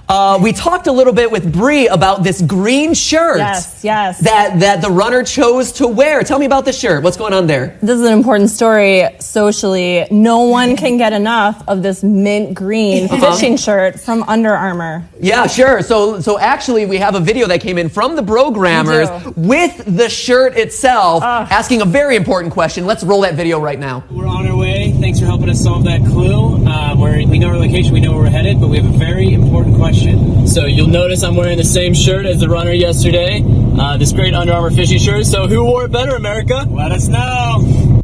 A: We talked a little bit with Bree about this green shirt.
T: Yes.
A: That the runner chose to wear. Tell me about this shirt. What's going on there?
T: This is an important story socially. No one can get enough of this mint green fishing shirt from Under Armour.
A: Yeah, sure. So actually, we have a video that came in from the Brogrammers with the shirt itself, asking a very important question. Let's roll that video right now.
Q: We're on our way. Thanks for helping us solve that clue. We know our location, we know where we're headed, but we have a very important question. So you'll notice I'm wearing the same shirt as the runner yesterday, this great Under Armour fishing shirt. So who wore it better, America? Let us know.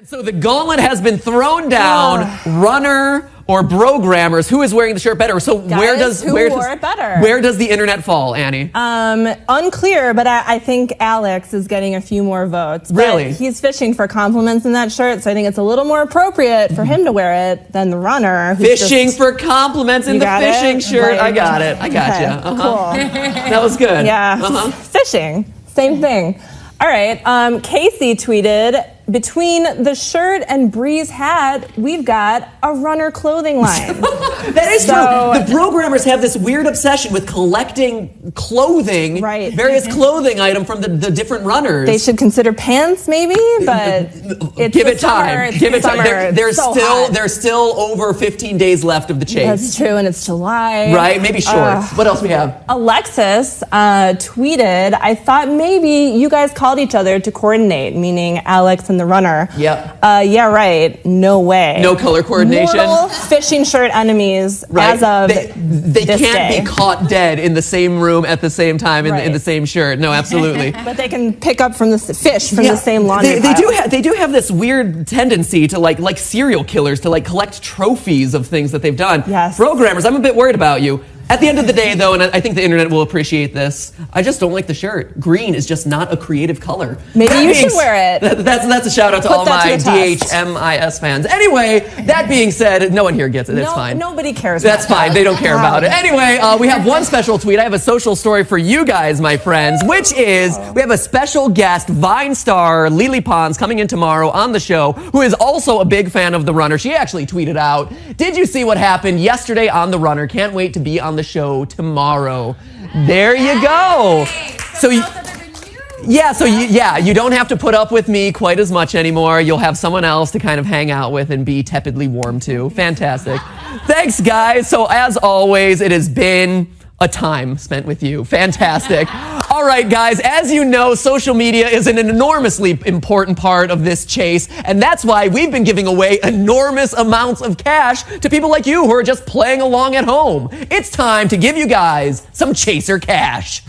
A: So the gauntlet has been thrown down. Runner or Brogrammers, who is wearing the shirt better? So
T: Guys, who wore it better?
A: Where does the internet fall, Annie?
T: Unclear, but I think Alex is getting a few more votes.
A: Really?
T: But he's fishing for compliments in that shirt, so I think it's a little more appropriate for him to wear it than the runner.
A: Fishing for compliments in the fishing shirt. Right. I got it. I got you.
T: Cool.
A: That was good.
T: Yeah. Fishing. Same thing. All right. Casey tweeted, between the shirt and Bree's hat, we've got a runner clothing line.
A: That is true. The Brogrammers have this weird obsession with collecting clothing, various clothing item from the different runners.
T: They should consider pants, maybe, but it's
A: give it time. Give it time. There's still over 15 days left of the chase.
T: That's true, and it's July.
A: Right? Maybe shorts. What else we have?
T: Alexis tweeted, I thought maybe you guys called each other to coordinate, meaning Alex and the runner.
A: Yep.
T: Yeah, right. No way.
A: No color coordination.
T: Mortal fishing shirt enemies as of
A: they
T: this
A: can't
T: day.
A: be caught dead in the same room at the same time in the same shirt. No, absolutely.
T: But they can pick up from the fish from the same laundry pile.
A: They do have this weird tendency to like serial killers to like collect trophies of things that they've done.
T: Yes.
A: Brogrammers, I'm a bit worried about you. At the end of the day, though, and I think the internet will appreciate this, I just don't like the shirt. Green is just not a creative color.
T: Maybe you should wear it.
A: That's a shout out to all my DHMIS fans. Anyway, that being said, no one here gets it. It's fine.
T: Nobody cares.
A: That's fine. They don't care about it. Anyway, we have one special tweet. I have a social story for you guys, my friends, which is we have a special guest, Vine star Lily Pons, coming in tomorrow on the show, who is also a big fan of the runner. She actually tweeted out, "Did you see what happened yesterday on the runner? Can't wait to be on the show tomorrow." There you go. So you don't have to put up with me quite as much anymore. You'll have someone else to kind of hang out with and be tepidly warm to. Fantastic. Thanks, guys. So as always, it has been a time spent with you. Fantastic. All right, guys, as you know, social media is an enormously important part of this chase, and that's why we've been giving away enormous amounts of cash to people like you who are just playing along at home. It's time to give you guys some Chaser cash.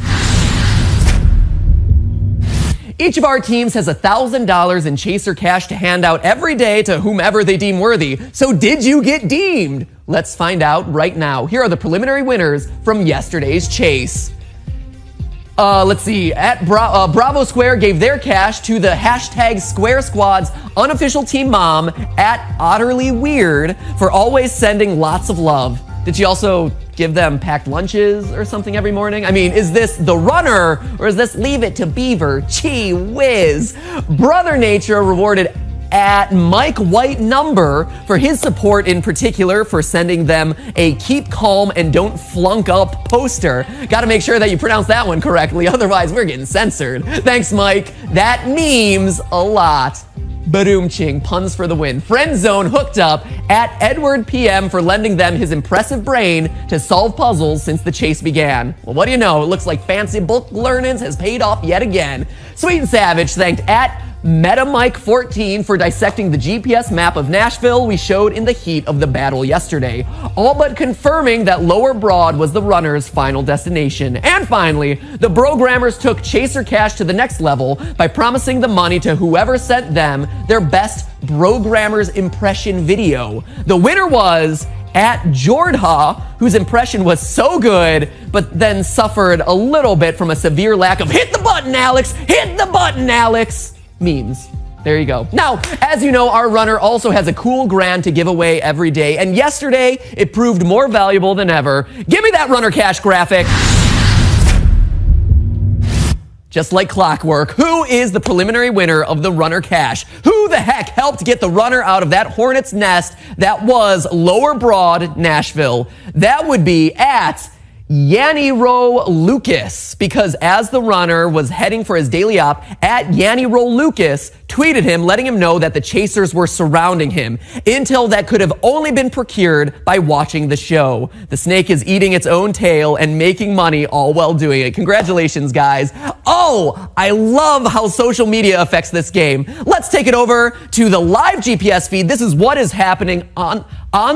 A: Each of our teams has $1,000 in Chaser cash to hand out every day to whomever they deem worthy. So did you get deemed? Let's find out right now. Here are the preliminary winners from yesterday's chase. Let's see. At Bravo Square gave their cash to the hashtag Square Squad's unofficial team mom at Otterly Weird for always sending lots of love. Did she also give them packed lunches or something every morning? I mean, is this the runner or is this Leave It to Beaver? Gee whiz. Brother Nature rewarded at Mike White Number for his support, in particular for sending them a keep calm and don't flunk up poster. Got to make sure that you pronounce that one correctly, otherwise we're getting censored. Thanks, Mike. That means a lot. Badoom-ching, puns for the win. Friend Zone hooked up at Edward PM for lending them his impressive brain to solve puzzles since the chase began. Well, what do you know? It looks like fancy book learnings has paid off yet again. Sweet and Savage thanked at MetaMike14 for dissecting the GPS map of Nashville we showed in the heat of the battle yesterday, all but confirming that Lower Broad was the runner's final destination. And finally, the Brogrammers took Chaser Cash to the next level by promising the money to whoever sent them their best Brogrammers impression video. The winner was at Jordha, whose impression was so good, but then suffered a little bit from a severe lack of "hit the button, Alex! Hit the button, Alex!" memes. There you go. Now, as you know, our runner also has a cool grand to give away every day, and yesterday it proved more valuable than ever. Give me that runner cash graphic. Just like clockwork, who is the preliminary winner of the runner cash? Who the heck helped get the runner out of that hornet's nest that was Lower Broad, Nashville? That would be at Yaniro Lucas, because as the runner was heading for his daily op, at Yaniro Lucas tweeted him, letting him know that the chasers were surrounding him. Intel that could have only been procured by watching the show. The snake is eating its own tail and making money all while doing it. Congratulations, guys. Oh, I love how social media affects this game. Let's take it over to the live GPS feed. This is what is happening on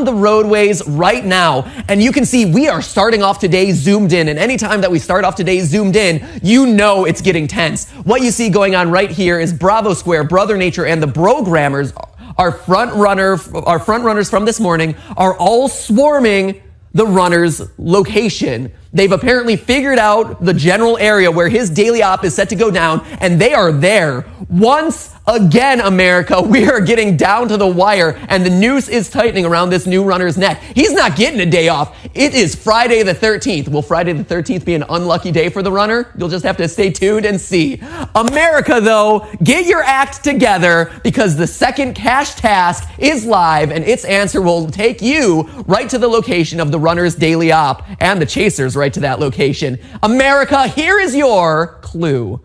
A: the roadways right now. And you can see we are starting off today zoomed in. And anytime that we start off today zoomed in, you know it's getting tense. What you see going on right here is Bravo Square, Brother Nature, and the Brogrammers, our front runners from this morning, are all swarming the runner's location. They've apparently figured out the general area where his daily op is set to go down, and they are there. Once again, America, we are getting down to the wire, and the noose is tightening around this new runner's neck. He's not getting a day off. It is Friday the 13th. Will Friday the 13th be an unlucky day for the runner? You'll just have to stay tuned and see. America, though, get your act together, because the second cash task is live, and its answer will take you right to the location of the runner's daily op, and the chasers right to that location. America, here is your clue.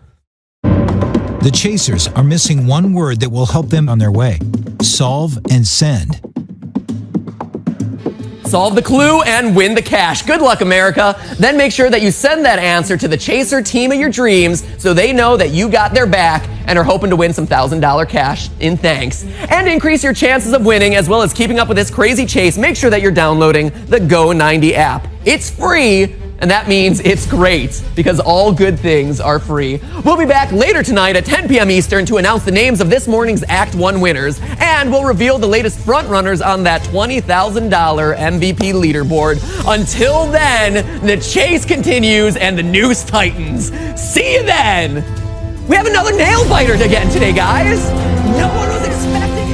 B: The chasers are missing one word that will help them on their way. Solve and send.
A: Solve the clue and win the cash. Good luck, America. Then make sure that you send that answer to the chaser team of your dreams so they know that you got their back and are hoping to win some $1,000 cash in thanks. And to increase your chances of winning as well as keeping up with this crazy chase, make sure that you're downloading the Go90 app. It's free. And that means it's great, because all good things are free. We'll be back later tonight at 10 p.m. Eastern to announce the names of this morning's Act 1 winners. And we'll reveal the latest frontrunners on that $20,000 MVP leaderboard. Until then, the chase continues and the noose tightens. See you then! We have another nail biter again today, guys. No one was expecting it.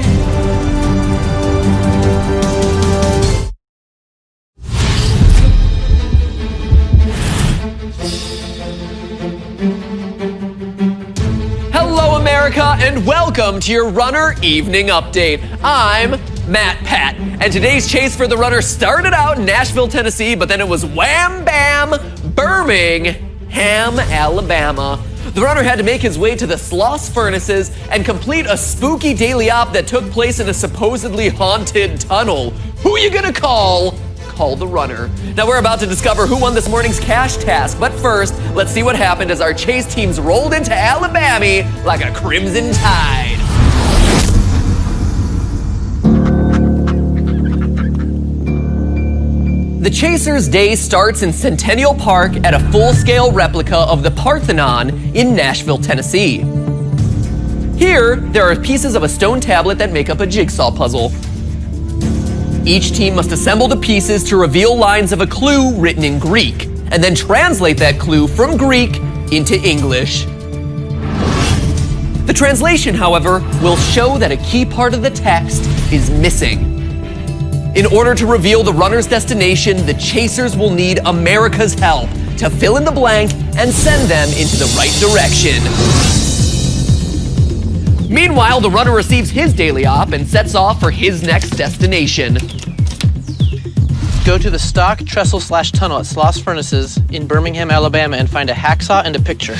A: Hello, America, and welcome to your Runner Evening Update. I'm Matt Pat, and today's chase for the runner started out in Nashville, Tennessee, but then it was wham bam Birmingham, Alabama. The runner had to make his way to the Sloss Furnaces and complete a spooky daily op that took place in a supposedly haunted tunnel. Who you gonna call? Call the runner. Now we're about to discover who won this morning's cash task, but first, let's see what happened as our chase teams rolled into Alabama like a crimson tide. The Chasers' day starts in Centennial Park at a full-scale replica of the Parthenon in Nashville, Tennessee. Here, there are pieces of a stone tablet that make up a jigsaw puzzle. Each team must assemble the pieces to reveal lines of a clue written in Greek, and then translate that clue from Greek into English. The translation, however, will show that a key part of the text is missing. In order to reveal the runner's destination, the chasers will need America's help to fill in the blank and send them into the right direction. Meanwhile, the runner receives his daily op and sets off for his next destination.
G: Go to the stock trestle/tunnel at Sloss Furnaces in Birmingham, Alabama, and find a hacksaw and a picture.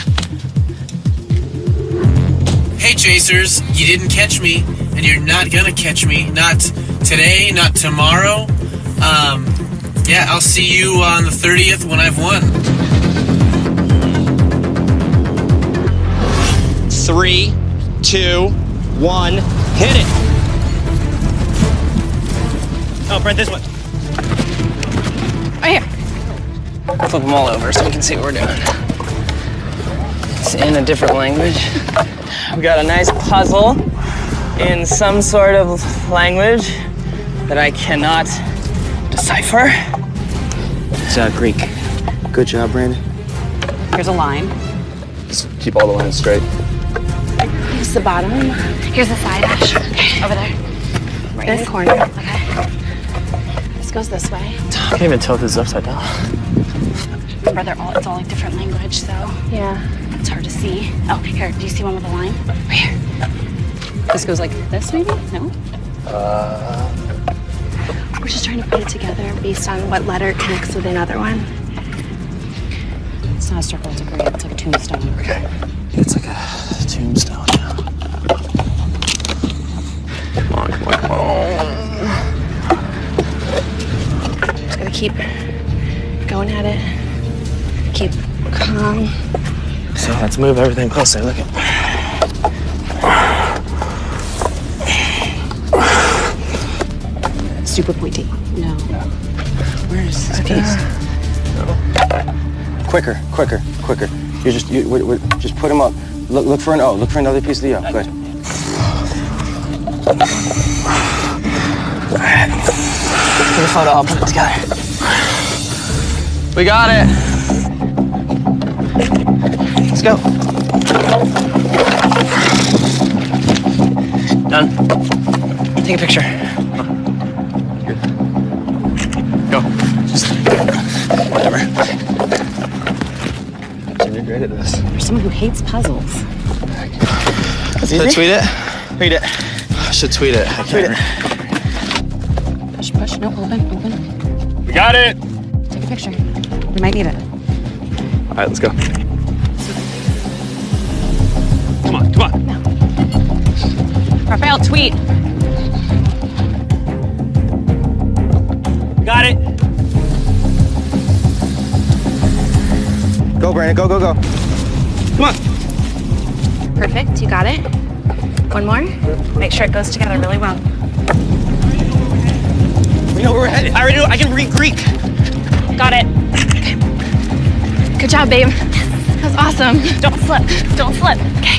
G: Hey Chasers, you didn't catch me, and you're not gonna catch me. Not today, not tomorrow. Yeah, I'll see you on the 30th when I've won.
M: 3, 2, 1, hit it. Oh, Brent, this one.
C: Right here. Flip them all over so we can see what we're doing. It's in a different language. We got a nice puzzle in some sort of language that I cannot decipher.
D: It's Greek. Good job, Brandon.
P: Here's a line.
D: Just keep all the lines straight.
K: Here's the bottom. Here's the side, Ash. Okay, over there. Right in the corner. Okay. This goes this way.
C: I can't even tell if this is upside down.
K: Remember, it's all like different language, so yeah, it's hard to see. Oh, here, do you see one with a line? Right here.
P: This goes like this, maybe? No?
K: We're just trying to put it together based on what letter connects with another one.
P: It's not a circle, it's a grid. It's like a tombstone.
C: Okay. It's like a tombstone. Come on, come on, come on.
K: Just gotta keep going at it. Keep calm.
C: So let's move everything closer. Look at.
P: Super pointy. No. Where is this piece?
D: Quicker. You just put them up. Look for an O. Look for another piece of the O. Good.
C: Take a photo. I'll put it together. We got it. Let's go. Done. Take a picture. Go. Just whatever. You're great at this.
P: You're someone who hates puzzles.
C: Should I tweet it? Read it. I should tweet it. I can't.
P: Push. No, open.
N: We got it.
P: Take a picture. We might need it.
N: All right, let's go. Come on.
P: Raphael, tweet.
M: Got it.
D: Go, Brandon. Go.
M: Come on.
K: Perfect, you got it. One more. Make sure it goes together really well.
M: We know where we're headed. I already know. I can read Greek.
K: Got it. Okay. Good job, babe. That was awesome. Don't slip. Okay.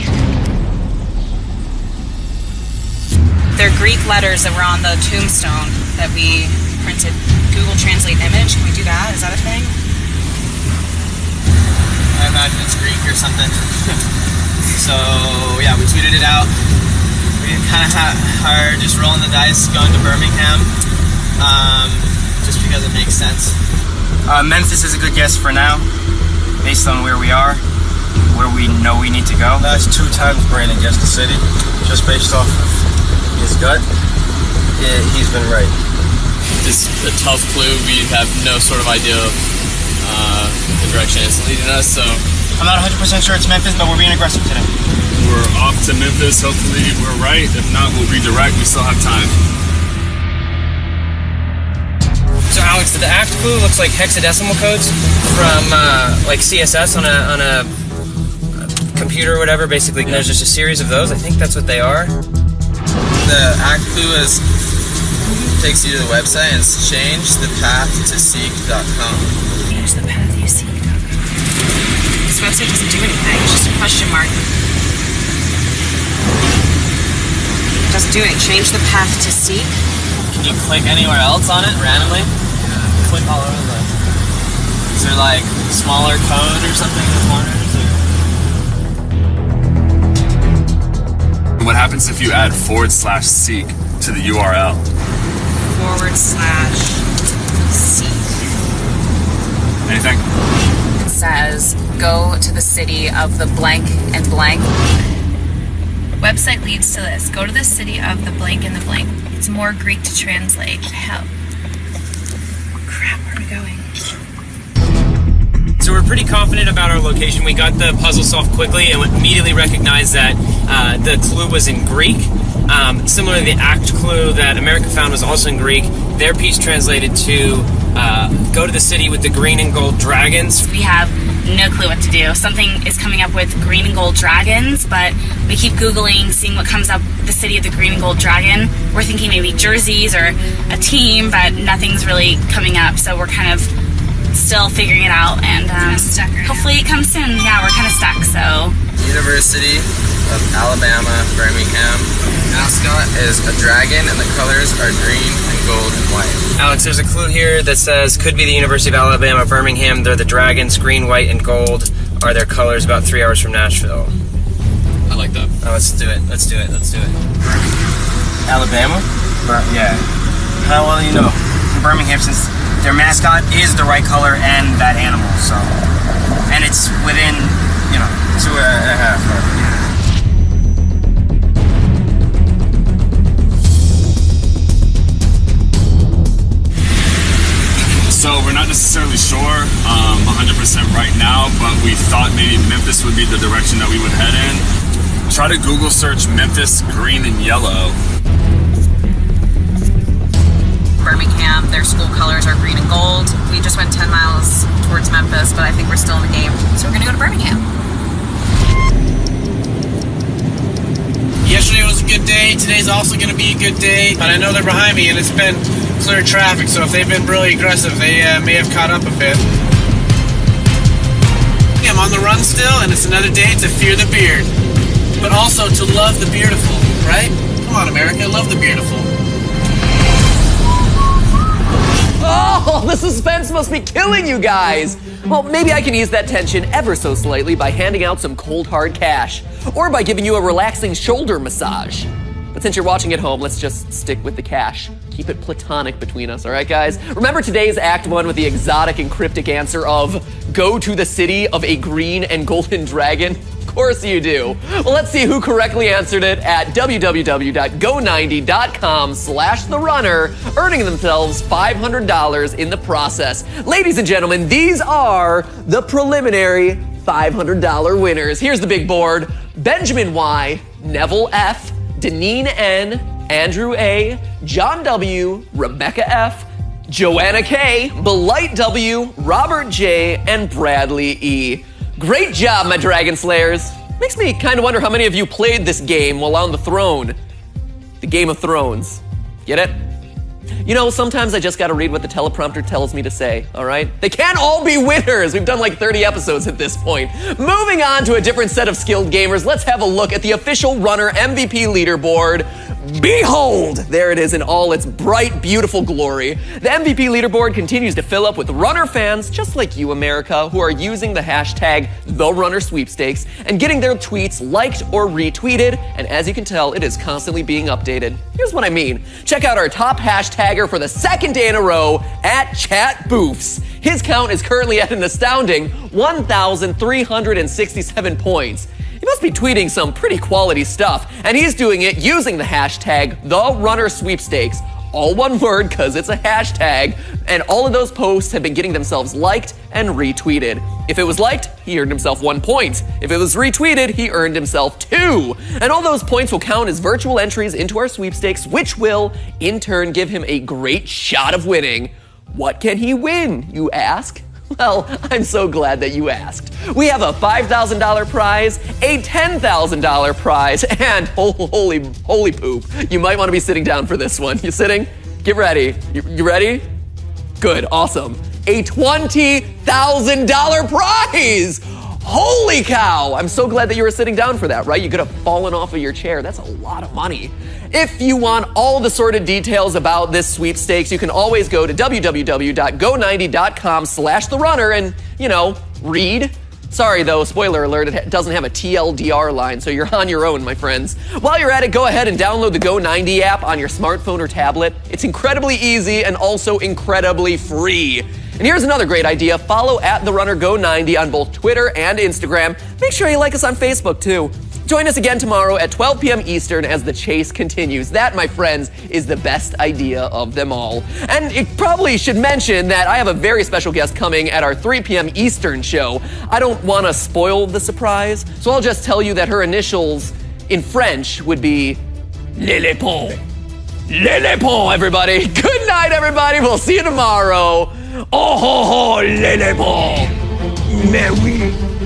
F: They're Greek letters that were on the tombstone that we printed. Google Translate image. Can we do that? Is that a thing?
E: I imagine it's Greek or something. So yeah, we tweeted it out. We kind of are just rolling the dice going to Birmingham, just because it makes sense. Memphis is a good guess for now, based on where we are, where we know we need to go.
D: Last 2 times Brandon guessed the city, just based off of his gut. Yeah, he's been right.
U: It's a tough clue. We have no sort of idea of the direction it's leading us, so
E: I'm not 100% sure it's Memphis, but we're being aggressive today.
O: We're off to Memphis. Hopefully we're right. If not, we'll redirect. We still have time.
Q: So Alex, the act clue looks like hexadecimal codes from like CSS on a computer or whatever. Basically, there's just a series of those. I think that's what they are.
E: The act clue takes you to the website and it's changethe-path-to-seek.com.
F: Changethe-path-to-seek.com. This website doesn't do anything. It's just a question mark. It doesn't do anything. Change the path to seek.
E: Can you click anywhere else on it randomly? Yeah. Click all over the place. Is there like smaller code or something in the corners?
O: What happens if you add /seek to the URL?
F: /seek.
O: Anything?
F: It says, go to the city of the blank and blank.
H: website leads to this. Go to the city of the blank and the blank. It's more Greek to translate. Hell. Crap, where are we going?
Q: So we're pretty confident about our location. We got the puzzle solved quickly and immediately recognized that the clue was in Greek. Similar to the act clue that America found was also in Greek. Their piece translated to go to the city with the green and gold dragons.
K: We have no clue what to do. Something is coming up with green and gold dragons, but we keep Googling, seeing what comes up, the city of the green and gold dragon. We're thinking maybe jerseys or a team, but nothing's really coming up, so we're kind of still figuring it out, and hopefully it comes soon. Yeah, we're kind of stuck, so.
V: University of Alabama, Birmingham. Mascot is a dragon, and the colors are green and gold and white.
Q: Alex, there's a clue here that says could be the University of Alabama, Birmingham. They're the dragons, green, white, and gold are their colors, about 3 hours from Nashville.
U: I like that.
Q: Oh, let's do it.
E: Alabama? Yeah. How well do you know? Birmingham, since their mascot is the right color and that animal, so. And it's within, 2.5.
O: So we're not necessarily sure 100% right now, but we thought maybe Memphis would be the direction that we would head in. Try to Google search Memphis green and yellow.
F: Birmingham, their school colors are green and gold. We just went 10 miles towards Memphis, but I think we're still in the game, so we're gonna go to Birmingham.
G: Yesterday was a good day. Today's also going to be a good day. But I know they're behind me, and it's been clear traffic. So if they've been really aggressive, they may have caught up a bit. I'm on the run still, and it's another day to fear the beard. But also to love the beautiful, right? Come on, America. Love the beautiful.
A: Oh, the suspense must be killing you guys. Well, maybe I can ease that tension ever so slightly by handing out some cold hard cash, or by giving you a relaxing shoulder massage. But since you're watching at home, let's just stick with the cash. Keep it platonic between us, all right, guys? Remember today's Act 1 with the exotic and cryptic answer of go to the city of a green and golden dragon? Of course you do. Well, let's see who correctly answered it at www.go90.com/therunner, earning themselves $500 in the process. Ladies and gentlemen, these are the preliminary $500 winners. Here's the big board. Benjamin Y, Neville F, Deneen N, Andrew A, John W, Rebecca F, Joanna K, Belight W, Robert J, and Bradley E. Great job, my Dragon Slayers. Makes me kind of wonder how many of you played this game while on the throne. The Game of Thrones. Get it? You know, sometimes I just gotta read what the teleprompter tells me to say, all right? They can't all be winners. We've done like 30 episodes at this point. Moving on to a different set of skilled gamers, let's have a look at the official Runner MVP leaderboard. Behold! There it is in all its bright, beautiful glory. The MVP leaderboard continues to fill up with Runner fans, just like you, America, who are using the hashtag #TheRunnerSweepstakes and getting their tweets liked or retweeted, and as you can tell, it is constantly being updated. Here's what I mean. Check out our top hashtagger for the second day in a row, @ChatBoofs. His count is currently at an astounding 1,367 points. He must be tweeting some pretty quality stuff, and he's doing it using the hashtag #TheRunnerSweepstakes. All one word, because it's a hashtag, and all of those posts have been getting themselves liked and retweeted. If it was liked, he earned himself 1 point. If it was retweeted, he earned himself 2. And all those points will count as virtual entries into our sweepstakes, which will, in turn, give him a great shot of winning. What can he win, you ask? Well, I'm so glad that you asked. We have a $5,000 prize, a $10,000 prize, and holy poop, you might want to be sitting down for this one. You sitting? Get ready. You ready? Good, awesome. A $20,000 prize! Holy cow! I'm so glad that you were sitting down for that, right? You could have fallen off of your chair. That's a lot of money. If you want all the sordid details about this sweepstakes, you can always go to www.go90.com/therunner and, read. Sorry though, spoiler alert, it doesn't have a TLDR line, so you're on your own, my friends. While you're at it, go ahead and download the Go90 app on your smartphone or tablet. It's incredibly easy and also incredibly free. And here's another great idea. Follow @TheRunnerGo90 on both Twitter and Instagram. Make sure you like us on Facebook too. Join us again tomorrow at 12 p.m. Eastern as the chase continues. That, my friends, is the best idea of them all. And it probably should mention that I have a very special guest coming at our 3 p.m. Eastern show. I don't want to spoil the surprise, so I'll just tell you that her initials in French would be Lillipon. Lillipon, everybody. Good night, everybody. We'll see you tomorrow. Oh ho ho, Lillipon. Mais oui.